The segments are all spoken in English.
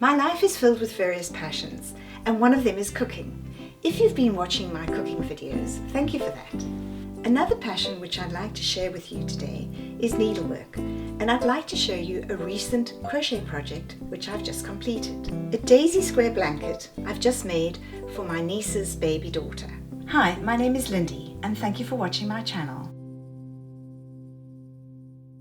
My life is filled with various passions, and one of them is cooking. If you've been watching my cooking videos, thank you for that. Another passion which I'd like to share with you today is needlework, and I'd like to show you a recent crochet project which I've just completed. A daisy square blanket I've just made for my niece's baby daughter. Hi, my name is Lindy, and thank you for watching my channel.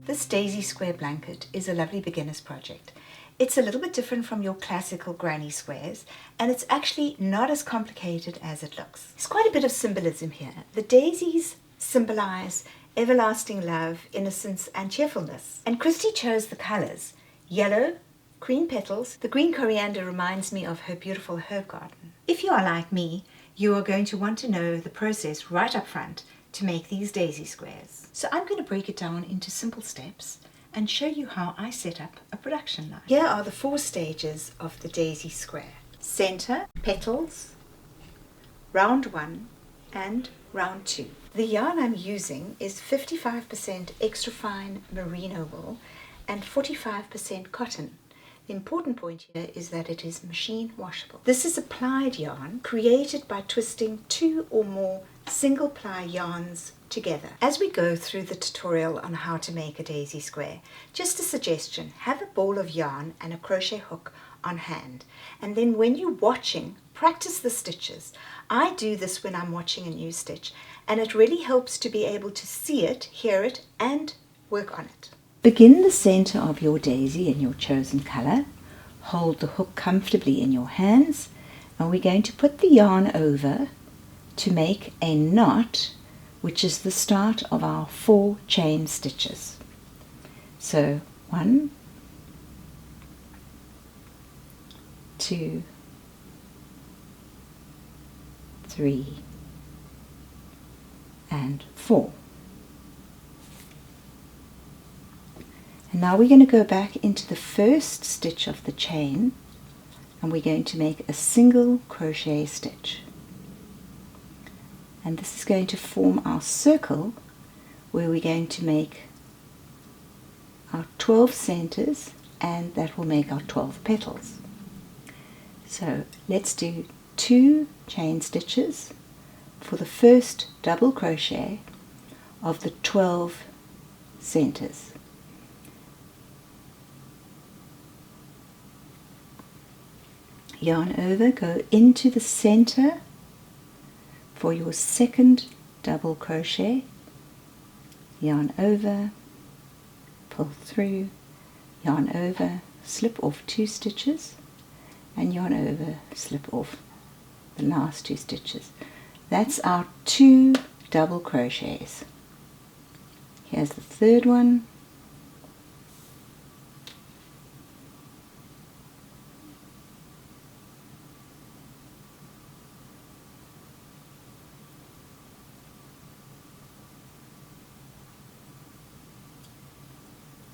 This daisy square blanket is a lovely beginner's project. It's a little bit different from your classical granny squares, and it's actually not as complicated as it looks. There's quite a bit of symbolism here. The daisies symbolize everlasting love, innocence, and cheerfulness. And Christy chose the colors: yellow, green petals. The green coriander reminds me of her beautiful herb garden. If you are like me, you are going to want to know the process right up front to make these daisy squares. So I'm going to break it down into simple steps and show you how I set up a production line. Here are the 4 stages of the daisy square: center, petals, round 1 and round 2. The yarn I'm using is 55% extra fine merino wool and 45% cotton. The important point here is that it is machine washable. This is a plied yarn created by twisting 2 or more single ply yarns together. As we go through the tutorial on how to make a daisy square, just a suggestion: have a ball of yarn and a crochet hook on hand, and then when you're watching, practice the stitches. I do this when I'm watching a new stitch, and it really helps to be able to see it, hear it, and work on it. Begin the center of your daisy in your chosen color. Hold the hook comfortably in your hands, and we're going to put the yarn over to make a knot, which is the start of our 4 chain stitches. So 1, 2, 3, and 4. And now we're going to go back into the first stitch of the chain, and we're going to make a single crochet stitch. And this is going to form our circle where we're going to make our 12 centers, and that will make our 12 petals. So let's do 2 chain stitches for the first double crochet of the 12 centers. Yarn over, go into the center for your second double crochet, yarn over, pull through, yarn over, slip off 2 stitches, and yarn over, slip off the last 2 stitches. That's our 2 double crochets. Here's the third one.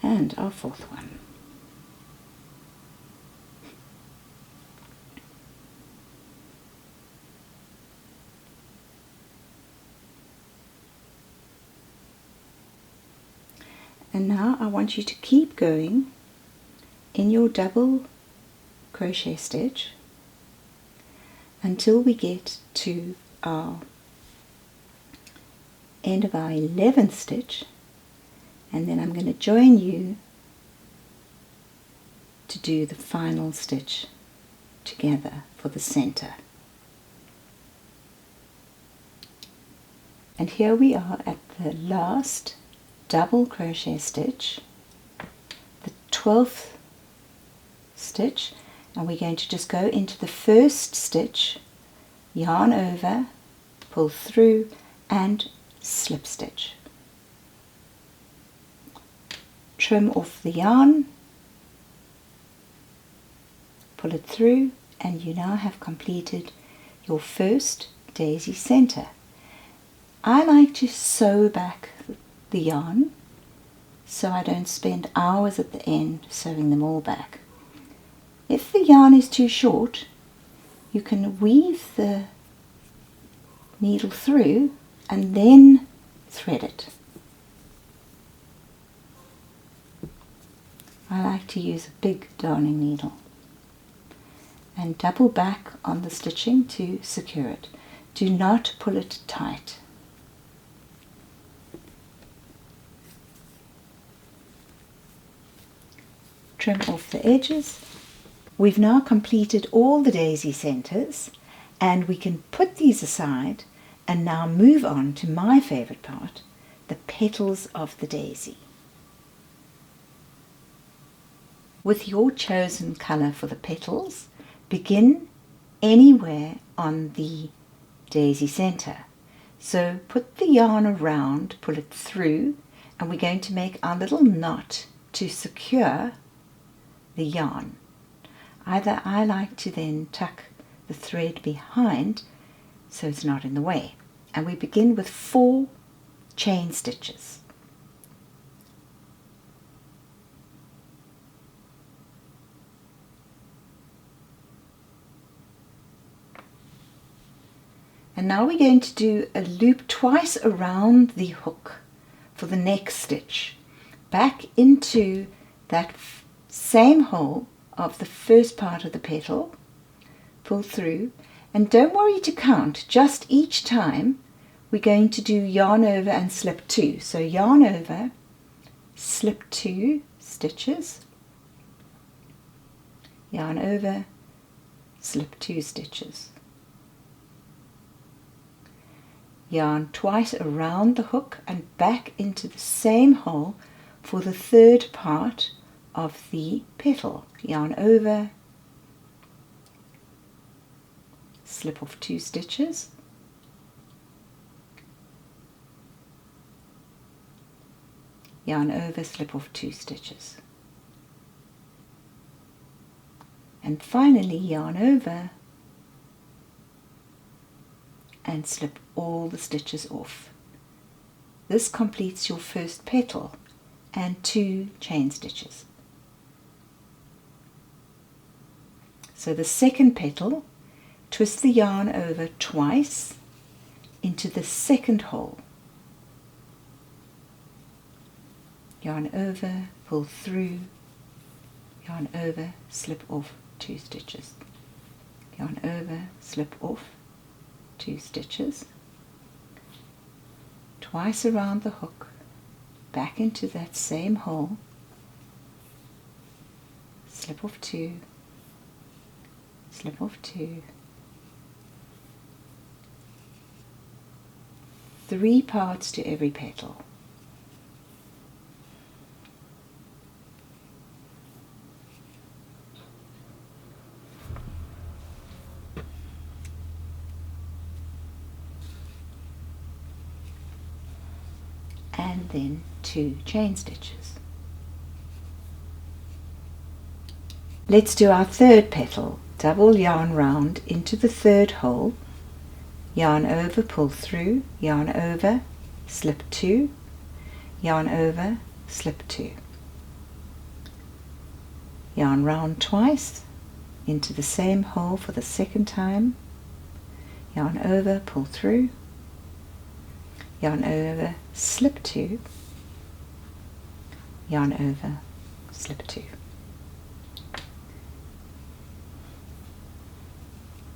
And our 4th one. And now I want you to keep going in your double crochet stitch until we get to our end of our 11th stitch, and then I'm going to join you to do the final stitch together for the center. And here we are at the last double crochet stitch, the 12th stitch, and we're going to just go into the first stitch, yarn over, pull through, and slip stitch. Trim off the yarn, pull it through, and you now have completed your first daisy center. I like to sew back the yarn so I don't spend hours at the end sewing them all back. If the yarn is too short, you can weave the needle through and then thread it. I like to use a big darning needle. and double back on the stitching to secure it. Do not pull it tight. Trim off the edges. We've now completed all the daisy centers, and we can put these aside and now move on to my favorite part, the petals of the daisy. With your chosen color for the petals, begin anywhere on the daisy center. So put the yarn around, pull it through, and we're going to make our little knot to secure the yarn. Either I like to then tuck the thread behind so it's not in the way. And we begin with 4 chain stitches. And now we're going to do a loop twice around the hook for the next stitch, back into that same hole of the first part of the petal, pull through, and don't worry to count, just each time we're going to do yarn over and slip 2. So yarn over, slip 2 stitches, yarn over, slip 2 stitches. Yarn twice around the hook and back into the same hole for the third part of the petal. Yarn over, slip off 2 stitches, yarn over, slip off 2 stitches, and finally yarn over and slip all the stitches off. This completes your first petal and 2 chain stitches. So the second petal, twist the yarn over twice into the second hole. Yarn over, pull through, yarn over, slip off 2 stitches. Yarn over, slip off 2 stitches, twice around the hook, back into that same hole, slip off 2, slip off 2, 3 parts to every petal. And then 2 chain stitches. Let's do our third petal. Double yarn round into the third hole, yarn over, pull through, yarn over, slip 2, yarn over, slip 2. Yarn round twice into the same hole for the second time, yarn over, pull through, yarn over, slip 2, yarn over, slip 2.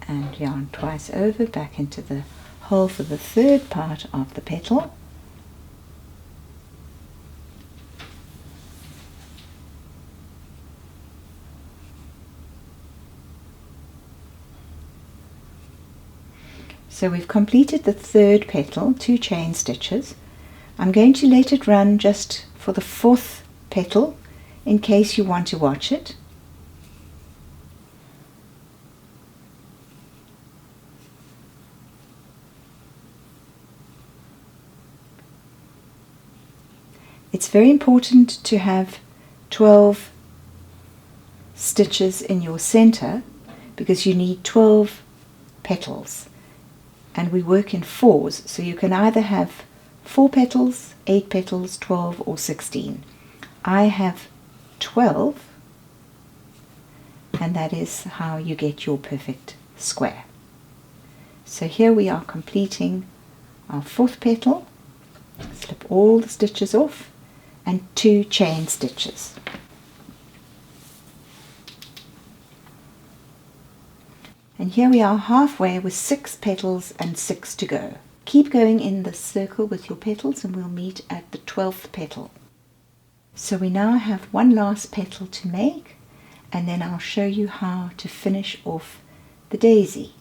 And yarn twice over back into the hole for the third part of the petal. So we've completed the third petal, 2 chain stitches. I'm going to let it run just for the 4th petal in case you want to watch it. It's very important to have 12 stitches in your center because you need 12 petals. And we work in 4s, so you can either have 4 petals, 8 petals, 12 or 16. I have 12, and that is how you get your perfect square. So here we are completing our 4th petal. Slip all the stitches off and 2 chain stitches. And here we are halfway with 6 petals and 6 to go. Keep going in the circle with your petals and we'll meet at the 12th petal. So we now have one last petal to make, and then I'll show you how to finish off the daisy.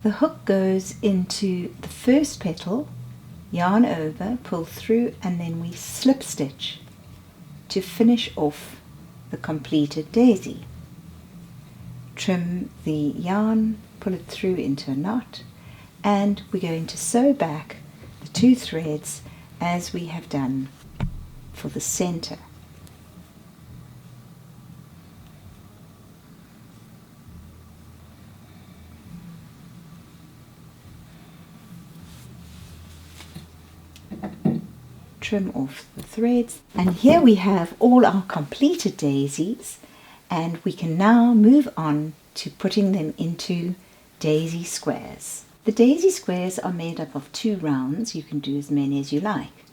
The hook goes into the first petal, yarn over, pull through, and then we slip stitch to finish off the completed daisy. Trim the yarn, pull it through into a knot, and we're going to sew back the 2 threads as we have done for the center. Trim off the threads, and here we have all our completed daisies, and we can now move on to putting them into daisy squares. The daisy squares are made up of 2 rounds. You can do as many as you like.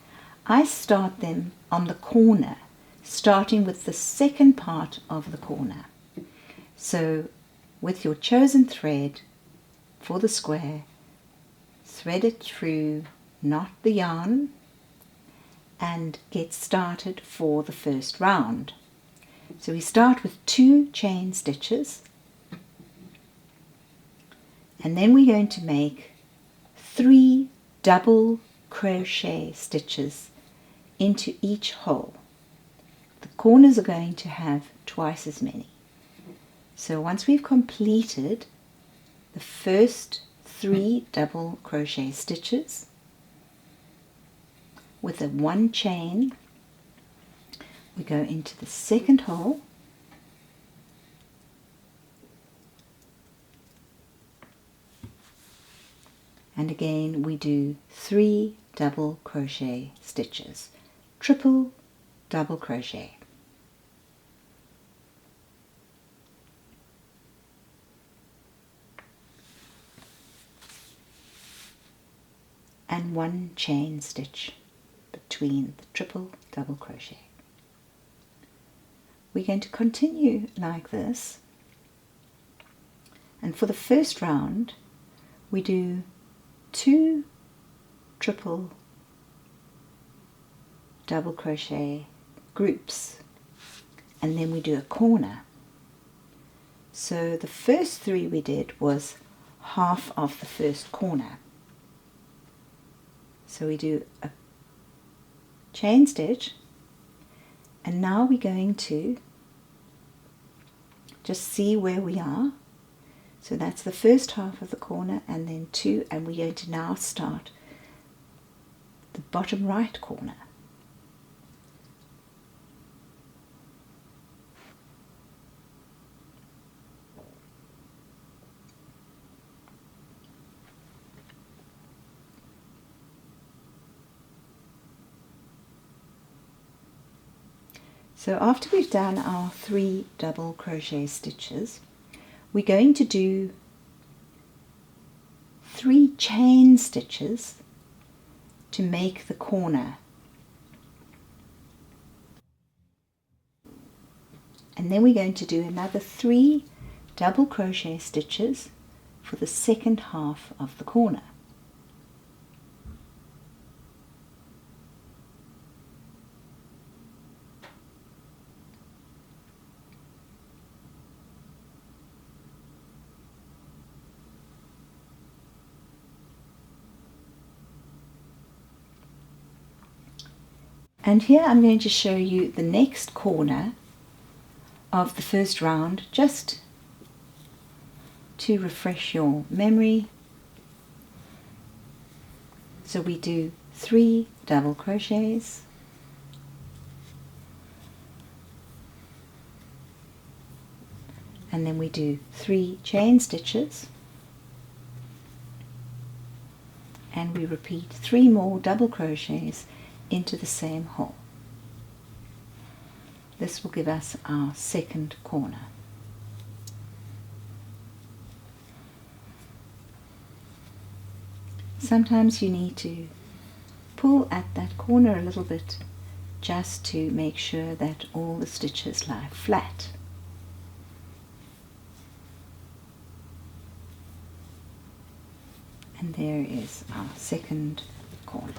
I start them on the corner, starting with the second part of the corner. So with your chosen thread for the square, thread it through, knot the yarn, and get started for the first round. So we start with 2 chain stitches, and then we're going to make 3 double crochet stitches into each hole. The corners are going to have twice as many. So once we've completed the first 3 double crochet stitches, with a 1 chain, we go into the second hole, and again we do 3 double crochet stitches, triple double crochet. And 1 chain stitch between the triple double crochet. We're going to continue like this, and for the first round we do 2 triple double crochet groups, and then we do a corner. So the first 3 we did was half of the first corner. So we do a chain stitch, and now we're going to just see where we are. So that's the first half of the corner, and then 2, and we're going to now start the bottom right corner. So after we've done our 3 double crochet stitches, we're going to do 3 chain stitches to make the corner. And then we're going to do another 3 double crochet stitches for the second half of the corner. And here I'm going to show you the next corner of the first round, just to refresh your memory. So we do 3 double crochets, and then we do 3 chain stitches, and we repeat 3 more double crochets into the same hole. This will give us our second corner. Sometimes you need to pull at that corner a little bit just to make sure that all the stitches lie flat. And there is our second corner.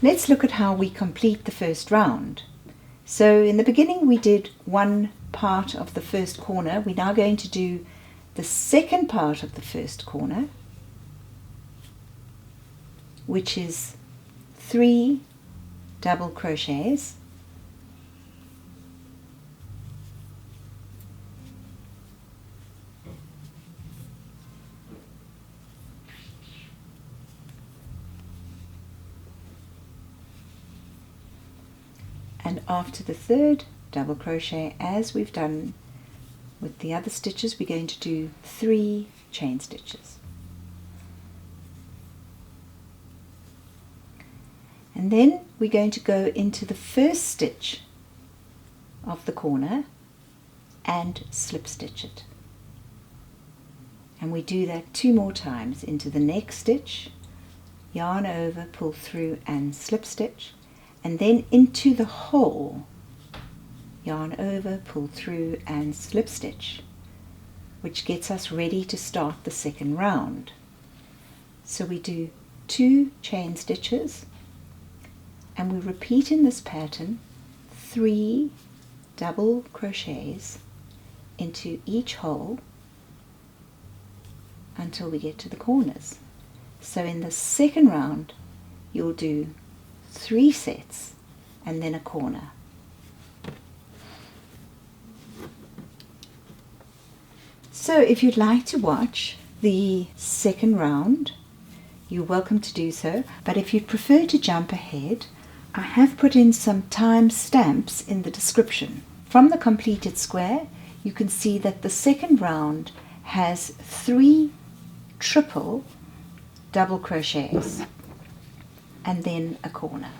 Let's look at how we complete the first round. So in the beginning we did one part of the first corner. We're now going to do the second part of the first corner, which is 3 double crochets, and after the third double crochet, as we've done with the other stitches, we're going to do 3 chain stitches. And then we're going to go into the first stitch of the corner and slip stitch it. And we do that 2 more times. Into the next stitch, yarn over, pull through and slip stitch, and then into the hole, yarn over, pull through and slip stitch, which gets us ready to start the second round. So we do 2 chain stitches, and we repeat in this pattern 3 double crochets into each hole until we get to the corners. So in the second round you'll do 3 sets and then a corner. So if you'd like to watch the second round, you're welcome to do so, but if you'd prefer to jump ahead, I have put in some time stamps in the description. From the completed square, you can see that the second round has 3 triple double crochets and then a corner.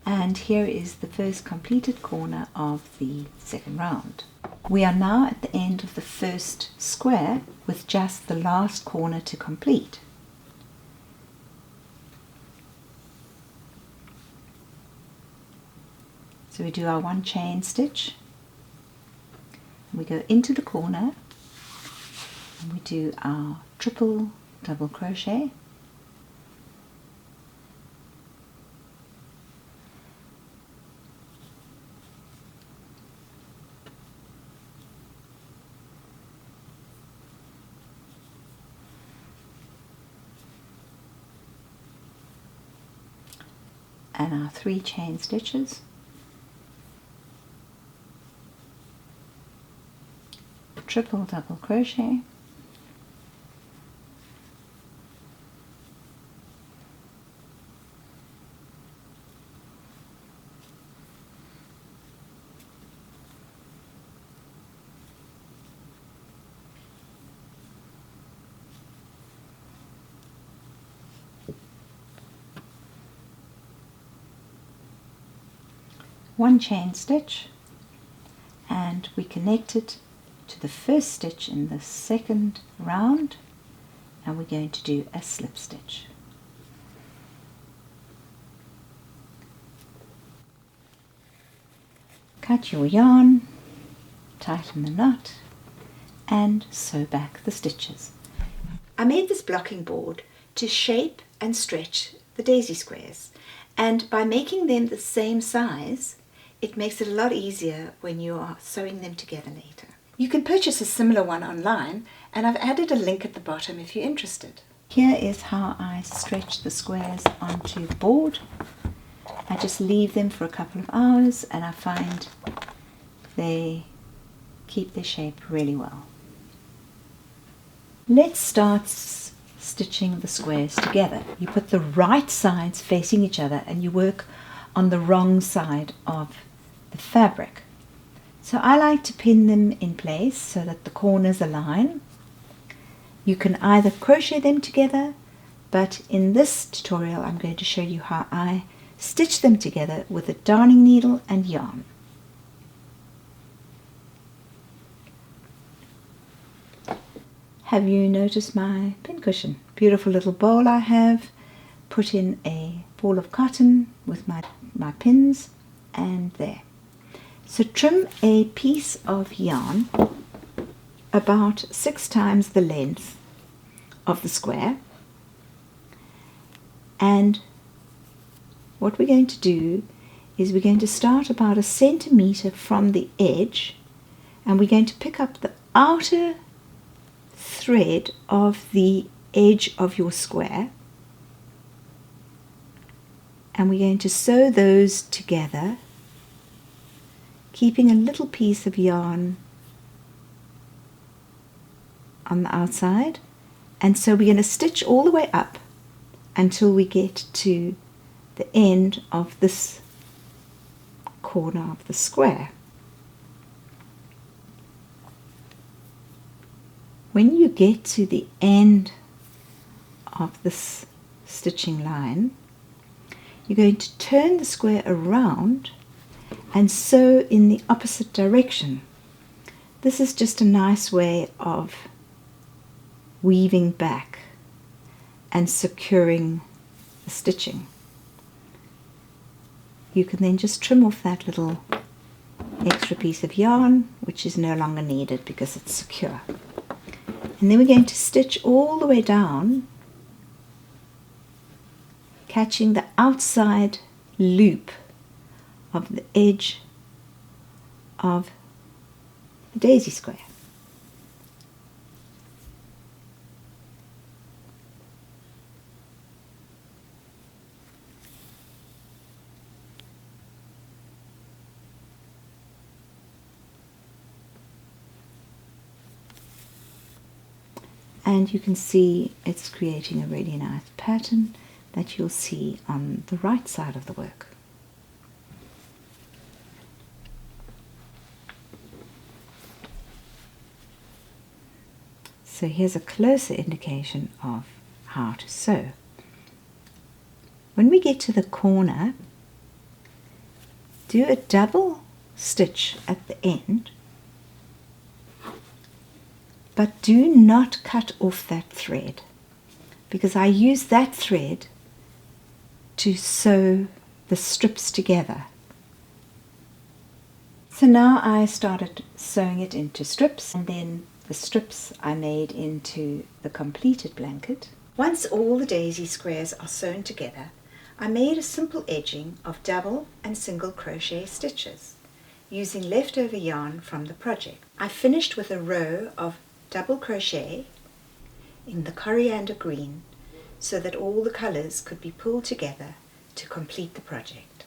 And here is the first completed corner of the second round. We are now at the end of the first square with just the last corner to complete. So we do our 1 chain stitch, we go into the corner, and we do our triple double crochet, and our 3 chain stitches, triple double crochet, one chain stitch, and we connect it to the first stitch in the second round, and we're going to do a slip stitch. Cut your yarn, tighten the knot, and sew back the stitches. I made this blocking board to shape and stretch the daisy squares, and by making them the same size, it makes it a lot easier when you are sewing them together later. You can purchase a similar one online, and I've added a link at the bottom if you're interested. here is how I stretch the squares onto the board. I just leave them for a couple of hours and I find they keep their shape really well. Let's start stitching the squares together. You put the right sides facing each other and you work on the wrong side of the fabric. So I like to pin them in place so that the corners align. You can either crochet them together, but in this tutorial I'm going to show you how I stitch them together with a darning needle and yarn. Have you noticed my pincushion? Beautiful little bowl I have. Put in a ball of cotton with my pins, and there. So trim a piece of yarn about 6 times the length of the square, and what we're going to do is we're going to start about 1 centimeter from the edge, and we're going to pick up the outer thread of the edge of your square, and we're going to sew those together, keeping a little piece of yarn on the outside. And so we're going to stitch all the way up until we get to the end of this corner of the square. When you get to the end of this stitching line, you're going to turn the square around and sew in the opposite direction. This is just a nice way of weaving back and securing the stitching. You can then just trim off that little extra piece of yarn, which is no longer needed because it's secure. And then we're going to stitch all the way down, catching the outside loop of the edge of the daisy square. And you can see it's creating a really nice pattern that you'll see on the right side of the work. So here's a closer indication of how to sew. When we get to the corner, do a double stitch at the end, but do not cut off that thread, because I use that thread to sew the strips together. So now I started sewing it into strips, and then the strips I made into the completed blanket. Once all the daisy squares are sewn together, I made a simple edging of double and single crochet stitches using leftover yarn from the project. I finished with a row of double crochet in the coriander green so that all the colors could be pulled together to complete the project.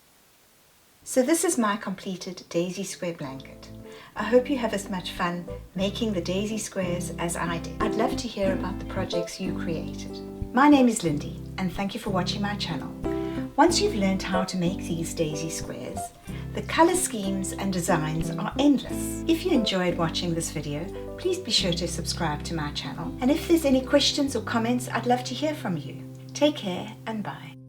So this is my completed daisy square blanket. I hope you have as much fun making the daisy squares as I did. I'd love to hear about the projects you created. My name is Lindy, and thank you for watching my channel. Once you've learned how to make these daisy squares, the color schemes and designs are endless. If you enjoyed watching this video, please be sure to subscribe to my channel. And if there's any questions or comments, I'd love to hear from you. Take care and bye.